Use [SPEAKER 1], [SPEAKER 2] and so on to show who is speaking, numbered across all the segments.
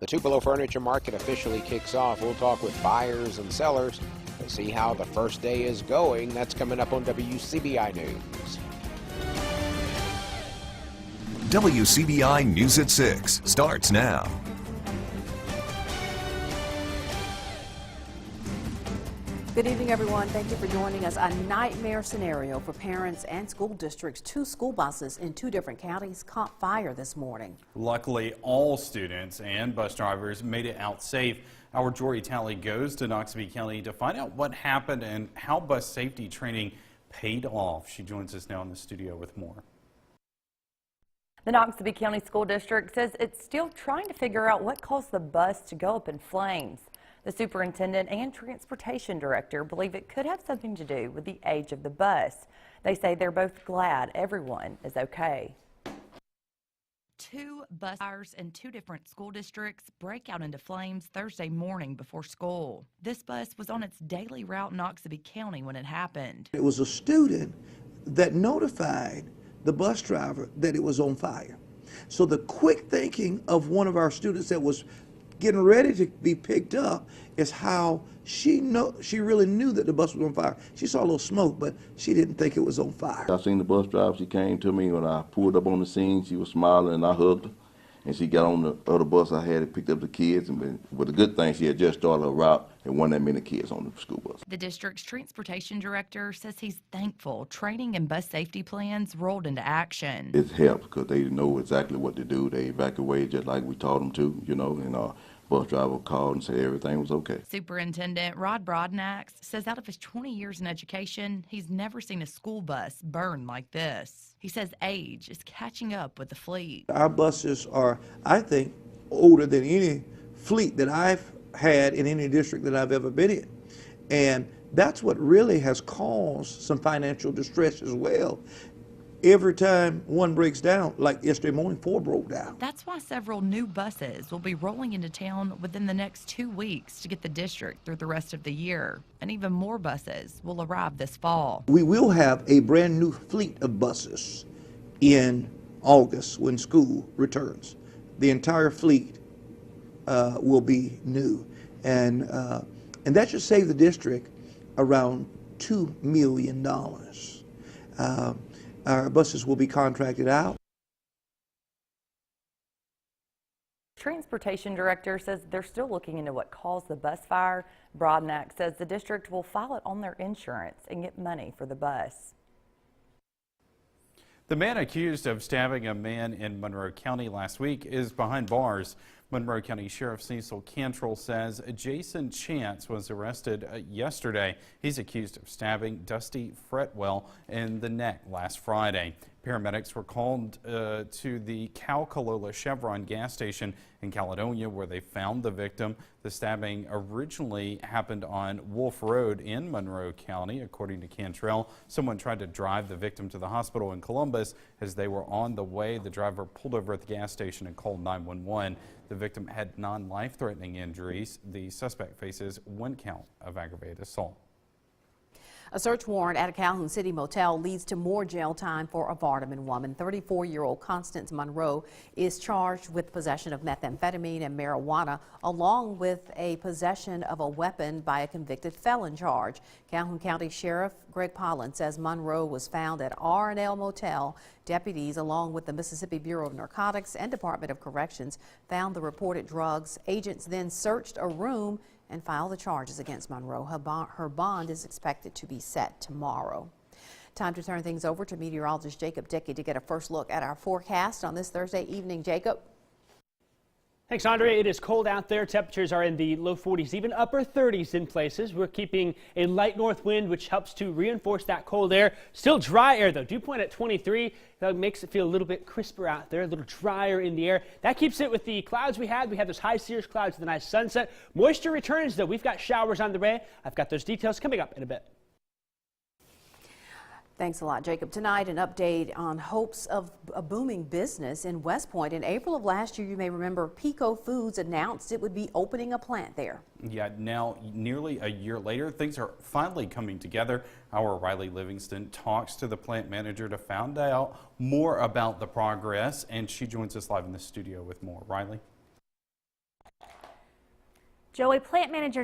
[SPEAKER 1] The Tupelo Furniture Market officially kicks off. We'll talk with buyers and sellers to see how the first day is going. That's coming up on WCBI News.
[SPEAKER 2] WCBI News at 6 starts now.
[SPEAKER 3] Good evening, everyone. Thank you for joining us. A nightmare scenario for parents and school districts. 2 school buses in 2 different counties caught fire this morning.
[SPEAKER 4] Luckily, all students and bus drivers made it out safe. Our Jory Talley goes to Noxubee County to find out what happened and how bus safety training paid off. She joins us now in the studio with more.
[SPEAKER 5] The Noxubee County School District says it's still trying to figure out what caused the bus to go up in flames. The superintendent and transportation director believe it could have something to do with the age of the bus. They say they're both glad everyone is okay.
[SPEAKER 6] 2 bus fires in 2 different school districts break out into flames Thursday morning before school. This bus was on its daily route in Noxubee County when it happened.
[SPEAKER 7] It was a student that notified the bus driver that it was on fire. So the quick thinking of one of our students that was getting ready to be picked up is how she really knew that the bus was on fire. She saw a little smoke, but she didn't think it was on fire.
[SPEAKER 8] I seen the bus driver. She came to me when I pulled up on the scene. She was smiling and I hugged her. And she got on the other bus I had and picked up the kids. And with a good thing, she had just started a route and wasn't that many kids on the school bus.
[SPEAKER 6] The district's transportation director says he's thankful training and bus safety plans rolled into action.
[SPEAKER 8] It helped because they know exactly what to do. They evacuated just like we taught them to, you know, and bus driver called and said everything was okay.
[SPEAKER 6] Superintendent Rod Broadnax says out of his 20 years in education, he's never seen a school bus burn like this. He says age is catching up with the fleet.
[SPEAKER 7] Our buses are, I think, older than any fleet that I've had in any district that I've ever been in. And that's what really has caused some financial distress as well. Every time one breaks down, like yesterday morning, 4 broke down.
[SPEAKER 6] That's why several new buses will be rolling into town within the next 2 weeks to get the district through the rest of the year. And even more buses will arrive this fall.
[SPEAKER 7] We will have a brand new fleet of buses in August when school returns. The entire fleet will be new. And that should save the district around $2 million. Our buses will be contracted out.
[SPEAKER 5] Transportation director says they're still looking into what caused the bus fire. Broadnax says the district will file it on their insurance and get money for the bus.
[SPEAKER 4] The man accused of stabbing a man in Monroe County last week is behind bars. Monroe County Sheriff Cecil Cantrell says Jason Chance was arrested yesterday. He's accused of stabbing Dusty Fretwell in the neck last Friday. Paramedics were called to the Cal-Calola Chevron gas station in Caledonia where they found the victim. The stabbing originally happened on Wolf Road in Monroe County. According to Cantrell, someone tried to drive the victim to the hospital in Columbus. As they were on the way, the driver pulled over at the gas station and called 911. The victim had non-life-threatening injuries. The suspect faces 1 count of aggravated assault.
[SPEAKER 3] A search warrant at a Calhoun City motel leads to more jail time for a Vardaman woman. 34-year-old Constance Monroe is charged with possession of methamphetamine and marijuana, along with a possession of a weapon by a convicted felon charge. Calhoun County Sheriff Greg Pollen says Monroe was found at R&L Motel. Deputies, along with the Mississippi Bureau of Narcotics and Department of Corrections, found the reported drugs. Agents then searched a room and file the charges against Monroe. Her bond is expected to be set tomorrow. Time to turn things over to meteorologist Jacob Dickey to get a first look at our forecast on this Thursday evening. Jacob.
[SPEAKER 9] Thanks, Andre. It is cold out there. Temperatures are in the low 40s, even upper 30s in places. We're keeping a light north wind, which helps to reinforce that cold air. Still dry air, though. Dew point at 23. That makes it feel a little bit crisper out there, a little drier in the air. That keeps it with the clouds we had. We had those high cirrus clouds with a nice sunset. Moisture returns, though. We've got showers on the way. I've got those details coming up in a bit.
[SPEAKER 3] Thanks a lot, Jacob. Tonight, an update on hopes of a booming business in West Point. In April of last year, you may remember Pico Foods announced it would be opening a plant there.
[SPEAKER 4] Yeah, now nearly a year later, things are finally coming together. Our Riley Livingston talks to the plant manager to find out more about the progress, and she joins us live in the studio with more. Riley?
[SPEAKER 10] Joey, plant manager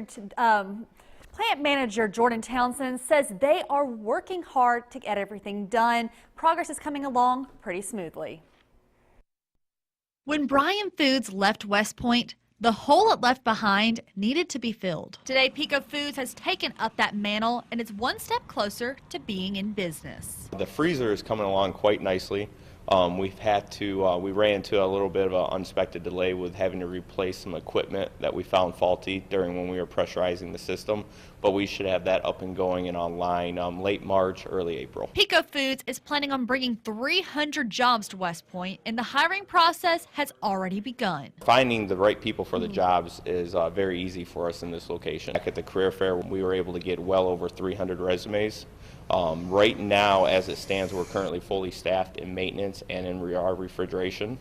[SPEAKER 10] Jordan Townsend says they are working hard to get everything done. Progress is coming along pretty smoothly.
[SPEAKER 6] When Bryan Foods left West Point, the hole it left behind needed to be filled. Today, Pico Foods has taken up that mantle and is one step closer to being in business.
[SPEAKER 11] The freezer is coming along quite nicely. We ran into a little bit of an unexpected delay with having to replace some equipment that we found faulty during when we were pressurizing the system, but we should have that up and going and online late March, early April.
[SPEAKER 6] Pico Foods is planning on bringing 300 jobs to West Point, and the hiring process has already begun.
[SPEAKER 11] Finding the right people for the jobs is very easy for us in this location. Back at the career fair, we were able to get well over 300 resumes. Right now, as it stands, we're currently fully staffed in maintenance and in our refrigeration.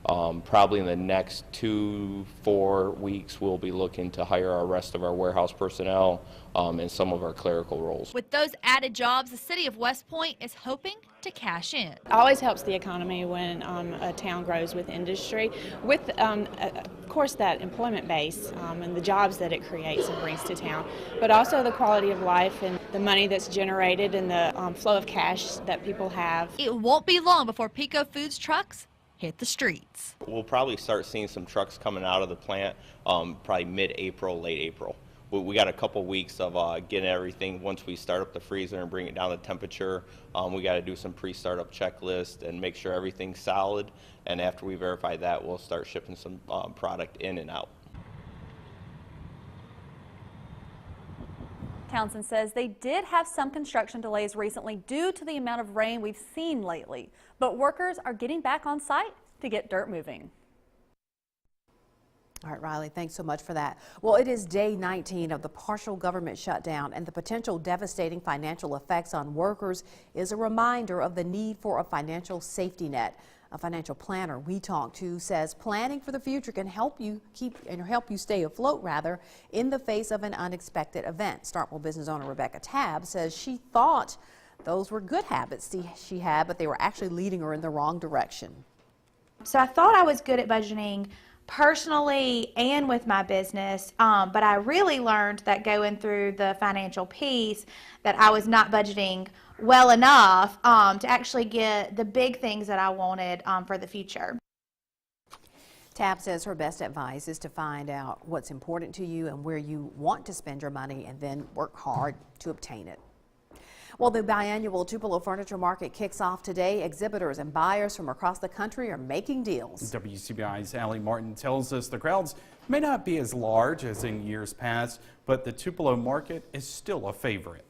[SPEAKER 11] Probably in the next 2-4 weeks, we'll be looking to hire our rest of our warehouse personnel and some of our clerical roles.
[SPEAKER 6] With those added jobs, the city of West Point is hoping to cash in.
[SPEAKER 12] It always helps the economy when a town grows with industry, with of course that employment base and the jobs that it creates and brings to town, but also the quality of life and the money that's generated and the flow of cash that people have.
[SPEAKER 6] It won't be long before Pico Foods trucks hit the streets.
[SPEAKER 11] We'll probably start seeing some trucks coming out of the plant probably mid-April, late April. We got a couple weeks of getting everything. Once we start up the freezer and bring it down to temperature, we got to do some pre-startup checklist and make sure everything's solid. And after we verify that, we'll start shipping some product in and out.
[SPEAKER 10] Townsend says they did have some construction delays recently due to the amount of rain we've seen lately, but workers are getting back on site to get dirt moving.
[SPEAKER 3] All right, Riley, thanks so much for that. Well, it is day 19 of the partial government shutdown, and the potential devastating financial effects on workers is a reminder of the need for a financial safety net. A financial planner we talked to says planning for the future can help you stay afloat in the face of an unexpected event. Starkville business owner Rebecca Tabb says she thought those were good habits she had, but they were actually leading her in the wrong direction.
[SPEAKER 13] So I thought I was good at budgeting personally and with my business, but I really learned that going through the financial piece that I was not budgeting well enough to actually get the big things that I wanted for the future.
[SPEAKER 3] Tabb says her best advice is to find out what's important to you and where you want to spend your money and then work hard to obtain it. Well, the biannual Tupelo Furniture Market kicks off today. Exhibitors and buyers from across the country are making deals.
[SPEAKER 4] WCBI's Allie Martin tells us the crowds may not be as large as in years past, but the Tupelo Market is still a favorite.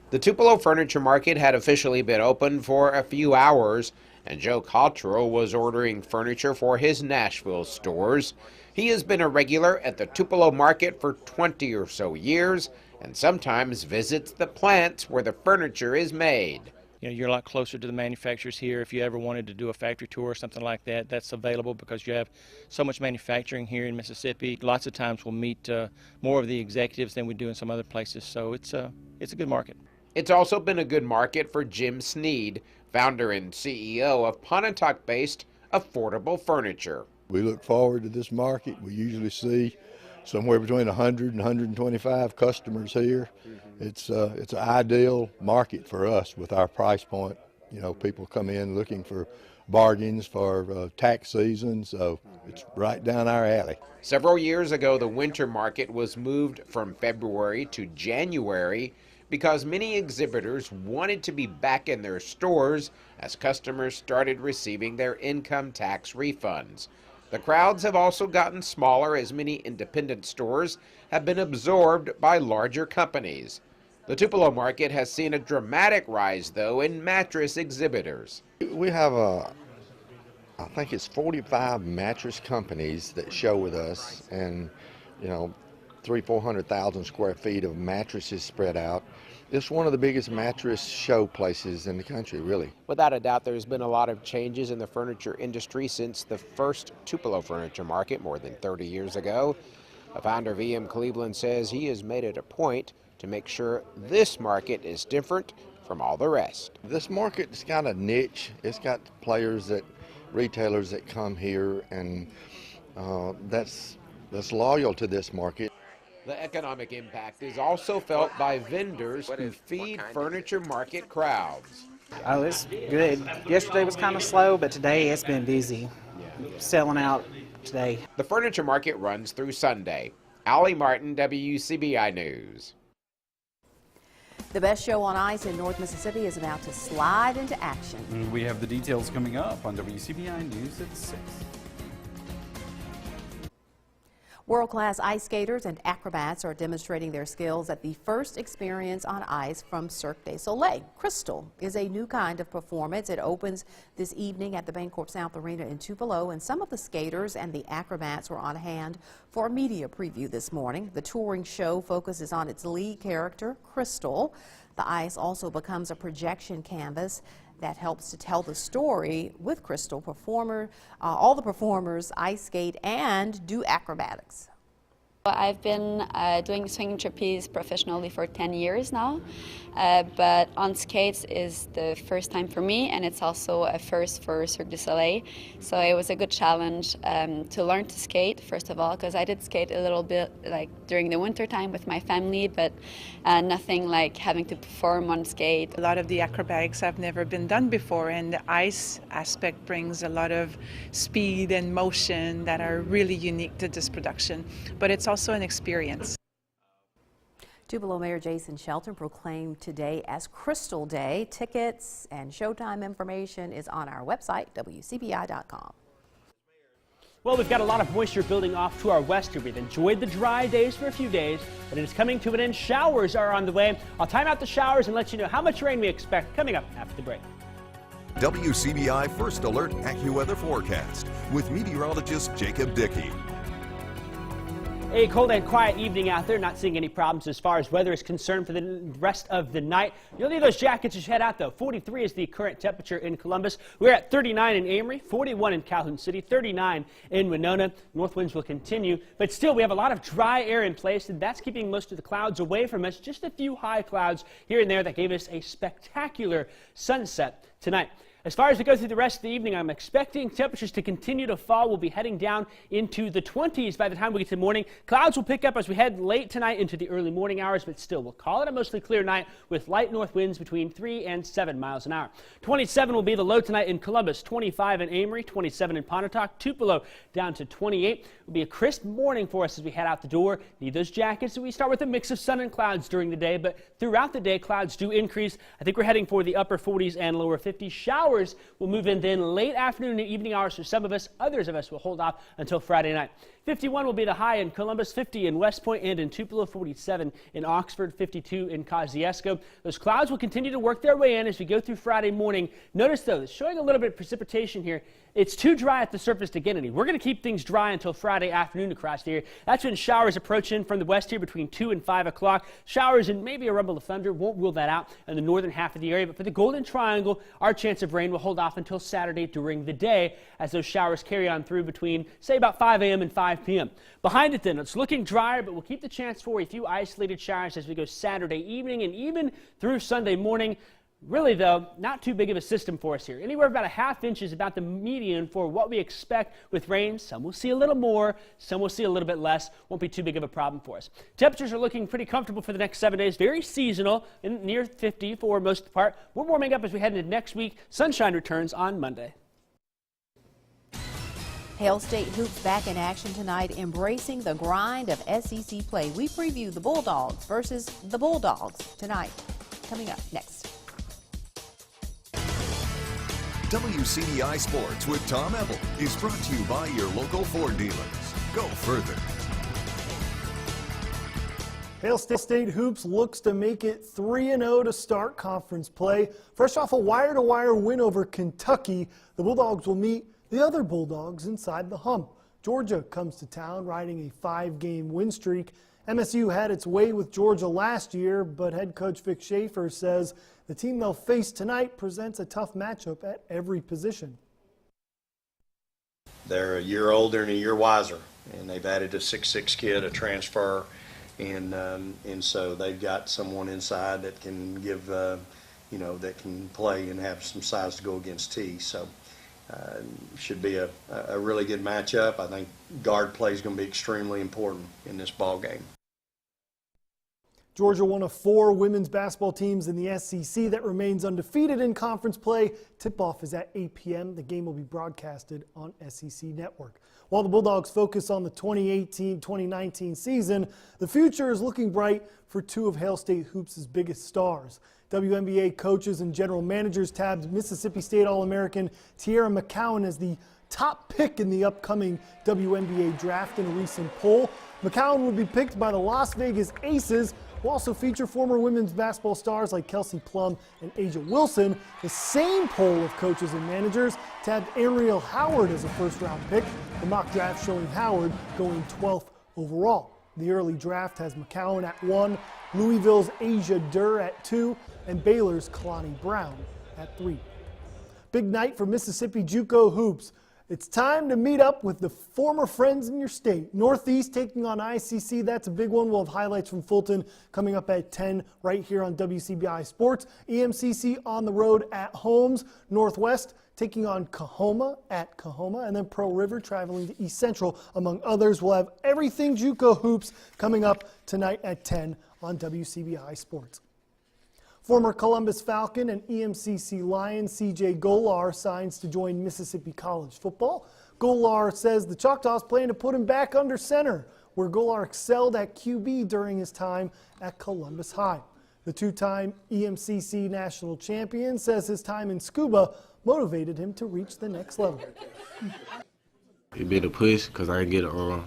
[SPEAKER 1] The Tupelo Furniture Market had officially been open for a few hours, and Joe Cottrell was ordering furniture for his Nashville stores. He has been a regular at the Tupelo Market for 20 or so years, and sometimes visits the plants where the furniture is made.
[SPEAKER 14] You know, you're a lot closer to the manufacturers here. If you ever wanted to do a factory tour or something like that, that's available because you have so much manufacturing here in Mississippi. Lots of times we'll meet more of the executives than we do in some other places, so it's a good market.
[SPEAKER 1] It's also been a good market for Jim Sneed, founder and CEO of Pontotoc-based Affordable Furniture.
[SPEAKER 15] We look forward to this market. We usually see somewhere between 100 and 125 customers here. It's an ideal market for us with our price point. You know, people come in looking for bargains for tax season, so it's right down our alley.
[SPEAKER 1] Several years ago, the winter market was moved from February to January because many exhibitors wanted to be back in their stores as customers started receiving their income tax refunds. The crowds have also gotten smaller as many independent stores have been absorbed by larger companies. The Tupelo market has seen a dramatic rise, though, in mattress exhibitors.
[SPEAKER 16] We have I think it's 45 mattress companies that show with us, and 300,000-400,000 square feet of mattresses spread out. It's one of the biggest mattress show places in the country, really.
[SPEAKER 1] Without a doubt, there's been a lot of changes in the furniture industry since the first Tupelo Furniture Market more than 30 years ago. The founder of EM Cleveland says he has made it a point to make sure this market is different from all the rest.
[SPEAKER 16] This market's got a niche. It's got retailers that come here, and that's that's loyal to this market.
[SPEAKER 1] The economic impact is also felt by vendors who feed furniture market crowds.
[SPEAKER 17] Oh, it's good. Yesterday was kind of slow, but today it's been busy. Selling out today.
[SPEAKER 1] The furniture market runs through Sunday. Allie Martin, WCBI News.
[SPEAKER 3] The best show on ice in North Mississippi is about to slide into action.
[SPEAKER 4] We have the details coming up on WCBI News at 6.
[SPEAKER 3] World-class ice skaters and acrobats are demonstrating their skills at the first experience on ice from Cirque du Soleil. Crystal is a new kind of performance. It opens this evening at the Bancorp South Arena in Tupelo, and some of the skaters and the acrobats were on hand for a media preview this morning. The touring show focuses on its lead character, Crystal. The ice also becomes a projection canvas that helps to tell the story with Crystal. All the performers ice skate and do acrobatics.
[SPEAKER 18] I've been doing swing trapeze professionally for 10 years now, but on skates is the first time for me, and it's also a first for Cirque du Soleil. So it was a good challenge to learn to skate, first of all, because I did skate a little bit like during the winter time with my family, but nothing like having to perform on skate.
[SPEAKER 19] A lot of the acrobatics have never been done before, and the ice aspect brings a lot of speed and motion that are really unique to this production. But it's also an experience.
[SPEAKER 3] Tupelo Mayor Jason Shelton proclaimed today as Crystal Day. Tickets and showtime information is on our website, WCBI.com.
[SPEAKER 9] Well, we've got a lot of moisture building off to our west here. We've enjoyed the dry days for a few days, but it is coming to an end. Showers are on the way. I'll time out the showers and let you know how much rain we expect coming up after the break.
[SPEAKER 2] WCBI First Alert AccuWeather Forecast with meteorologist Jacob Dickey.
[SPEAKER 9] A cold and quiet evening out there, not seeing any problems as far as weather is concerned for the rest of the night. You'll need those jackets as you head out, though. 43 is the current temperature in Columbus. We're at 39 in Amory, 41 in Calhoun City, 39 in Winona. North winds will continue, but still we have a lot of dry air in place, and that's keeping most of the clouds away from us. Just a few high clouds here and there that gave us a spectacular sunset tonight. As far as we go through the rest of the evening, I'm expecting temperatures to continue to fall. We'll be heading down into the 20s by the time we get to the morning. Clouds will pick up as we head late tonight into the early morning hours, but still, we'll call it a mostly clear night with light north winds between 3 and 7 miles an hour. 27 will be the low tonight in Columbus, 25 in Amory, 27 in Pontotoc, Tupelo down to 28. It will be a crisp morning for us as we head out the door. Need those jackets. So we start with a mix of sun and clouds during the day, but throughout the day, clouds do increase. I think we're heading for the upper 40s and lower 50s. Showers will move in then late afternoon and evening hours for some of us. Others of us will hold off until Friday night. 51 will be the high in Columbus, 50 in West Point and in Tupelo, 47 in Oxford, 52 in Kosciuszko. Those clouds will continue to work their way in as we go through Friday morning. Notice, though, it's showing a little bit of precipitation here. It's too dry at the surface to get any. We're going to keep things dry until Friday afternoon across the area. That's when showers approach in from the west here between 2 and 5 o'clock. Showers and maybe a rumble of thunder. Won't rule that out in the northern half of the area. But for the Golden Triangle, our chance of rain will hold off until Saturday during the day as those showers carry on through between, say, about 5 a.m. and 5 p.m. Behind it then, it's looking drier, but we'll keep the chance for a few isolated showers as we go Saturday evening and even through Sunday morning. Really, though, not too big of a system for us here. Anywhere about a half inch is about the median for what we expect with rain. Some will see a little more, some will see a little bit less. Won't be too big of a problem for us. Temperatures are looking pretty comfortable for the next 7 days. Very seasonal, and near 50 for most of the part. We're warming up as we head into next week. Sunshine returns on Monday.
[SPEAKER 3] Hale State Hoops back in action tonight, embracing the grind of SEC play. We preview the Bulldogs versus the Bulldogs tonight. Coming up next.
[SPEAKER 2] WCBI Sports with Tom Ebel is brought to you by your local Ford dealers. Go further.
[SPEAKER 20] Hale State Hoops looks to make it 3-0 to start conference play. Fresh off a wire-to-wire win over Kentucky, the Bulldogs will meet the other Bulldogs inside the hump. Georgia comes to town riding a 5-game win streak. MSU had its way with Georgia last year, but head coach Vic Schaefer says the team they'll face tonight presents a tough matchup at every position.
[SPEAKER 21] They're a year older and a year wiser, and they've added a 6'6" kid, a transfer, and so they've got someone inside that can give, that can play and have some size to go against T. So Should be a really good matchup. I think guard play is going to be extremely important in this ball game.
[SPEAKER 20] Georgia, one of 4 women's basketball teams in the SEC that remains undefeated in conference play. Tip-off is at 8 p.m. The game will be broadcasted on SEC Network. While the Bulldogs focus on the 2018-2019 season, the future is looking bright for 2 of Hail State Hoops' biggest stars. WNBA coaches and general managers tabbed Mississippi State All-American Tiara McCowan as the top pick in the upcoming WNBA draft in a recent poll. McCowan would be picked by the Las Vegas Aces, who also feature former women's basketball stars like Kelsey Plum and Asia Wilson. The same poll of coaches and managers tabbed Ariel Howard as a first-round pick, the mock draft showing Howard going 12th overall. The early draft has McCowan at 1, Louisville's Asia Durr at 2, and Baylor's Kalani Brown at 3. Big night for Mississippi JUCO hoops. It's time to meet up with the former friends in your state. Northeast taking on ICC. That's a big one. We'll have highlights from Fulton coming up at 10 right here on WCBI Sports. EMCC on the road at Holmes. Northwest taking on Coahoma at Coahoma. And then Pearl River traveling to East Central, among others. We'll have everything JUCO hoops coming up tonight at 10 on WCBI Sports. Former Columbus Falcon and EMCC Lion C.J. Golar signs to join Mississippi College football. Golar says the Choctaws plan to put him back under center, where Golar excelled at QB during his time at Columbus High. The 2-time EMCC national champion says his time in scuba motivated him to reach the next level.
[SPEAKER 8] It been a push because I didn't get it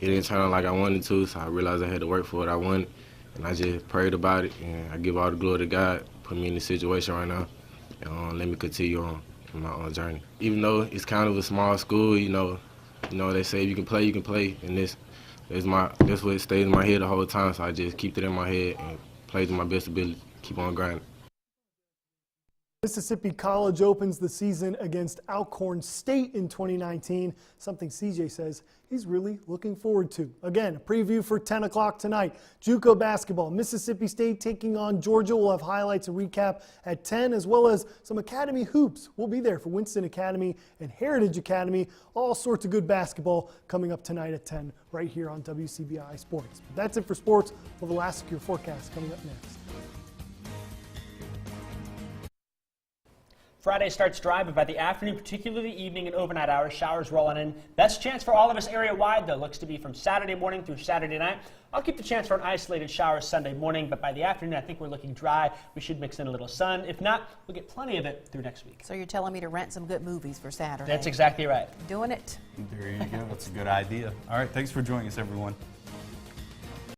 [SPEAKER 8] didn't turn out like I wanted to, so I realized I had to work for what I wanted. And I just prayed about it, and I give all the glory to God, put me in this situation right now, and let me continue on my journey. Even though it's kind of a small school, you know, they say if you can play, you can play, and that's what stays in my head the whole time. So I just keep it in my head and play to my best ability, keep on grinding.
[SPEAKER 20] Mississippi College opens the season against Alcorn State in 2019, something CJ says he's really looking forward to. Again, a preview for 10 o'clock tonight. JUCO basketball, Mississippi State taking on Georgia. We'll have highlights and recap at 10, as well as some Academy hoops. We'll be there for Winston Academy and Heritage Academy. All sorts of good basketball coming up tonight at 10 right here on WCBI Sports. But that's it for sports. We'll have the last secure forecast coming up next.
[SPEAKER 9] Friday starts dry, but by the afternoon, particularly evening and overnight hours, showers rolling in. Best chance for all of us area-wide, though, looks to be from Saturday morning through Saturday night. I'll keep the chance for an isolated shower Sunday morning, but by the afternoon, I think we're looking dry. We should mix in a little sun. If not, we'll get plenty of it through next week.
[SPEAKER 3] So you're telling me to rent some good movies for Saturday?
[SPEAKER 9] That's exactly right.
[SPEAKER 3] Doing it.
[SPEAKER 4] There you go. That's a good idea. All right, thanks for joining us, everyone.